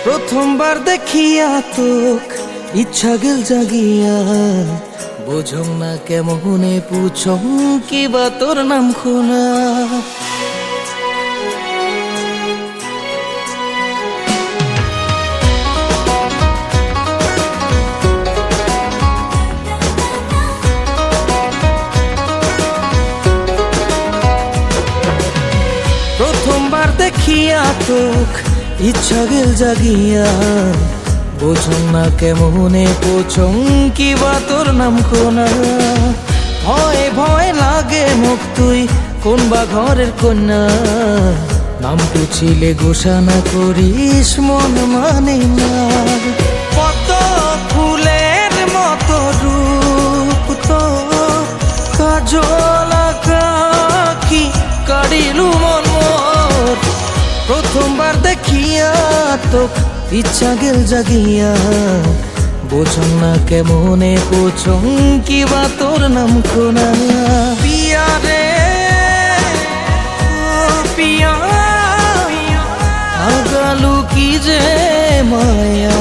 প্রথমবার দেখিয়া তোক ইচ্ছা গেল জাগিয়া, বুঝং না কেমনে পুছং কিবা তোর নাম খুনা। প্রথমবার দেখিয়া তোক ইচ্ছা গেল জাগিয়া, বুঝং না কেমনে পুছং কিবা তোর নাম খুনা। ভয় ভয় লাগে মুখ তুই কোন বা ঘরের কন্যা, নাম পুছিলে ঘোষণা করিস মন মানে না। কত ফুলের মতো রূপ তো কাজল আঁকি কাড়িলু মন মোর। প্রথমবার দেখিয়া তোক ইচ্ছা গেল জাগিয়া, বুঝং না কেমনে পুছং কিবা তোর নাম খুনা। পিয়া রে পিয়া আগালু কি যে মায়া।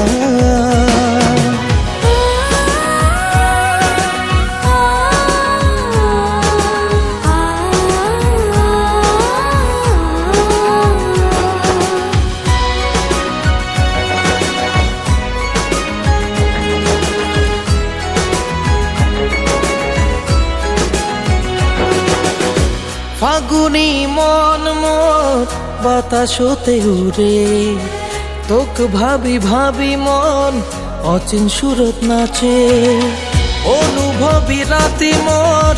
ফাগুনি মন মোর বাতাসতে উড়ে, তোক ভাবি ভাবি মন অচিন সুরত নাচে। অনুভবী রাতি মোর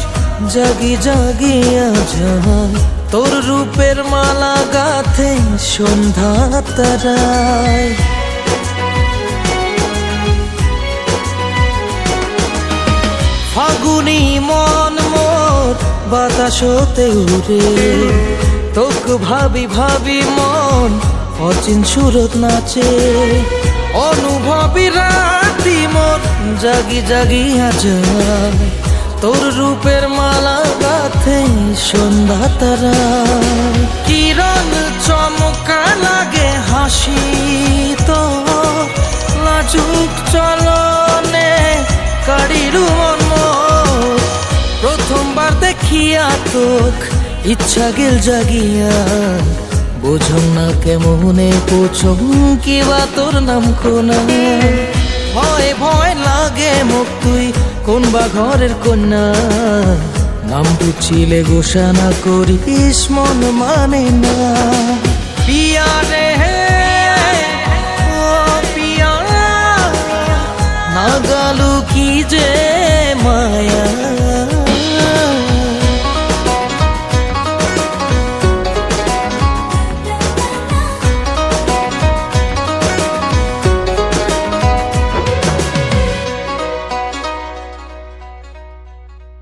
জাগি জাগিয়া যায়, তোর রূপের মালা গাথে সন্ধ্যা তারায়। ফাগুনি মন মোর বাতাসতে উড়ে, তোক ভাবি ভাবি মন অচিন সুরত নাচে। অনুভবী রাতি মোর জাগি জাগিয়া যায়, তোর রূপের মালা গাথে সন্ধ্যা তারা। কিরণ চমকা লাগে হাসি তো লাজুক চলনে কাড়িলু মন মোর। প্রথমবার দেখিয়া তোক ইচ্ছা গেল জাগিয়া, বুঝং না কেমনে পুছং কিবা তোর নাম খুনা। ভয় ভয় লাগে মুখ তুই কোন বা ঘরের কন্যা, নাম পুছিলে ঘোষণা করিস মন মানে না। পিয়া রে ও পিয়া নাগালু কি যে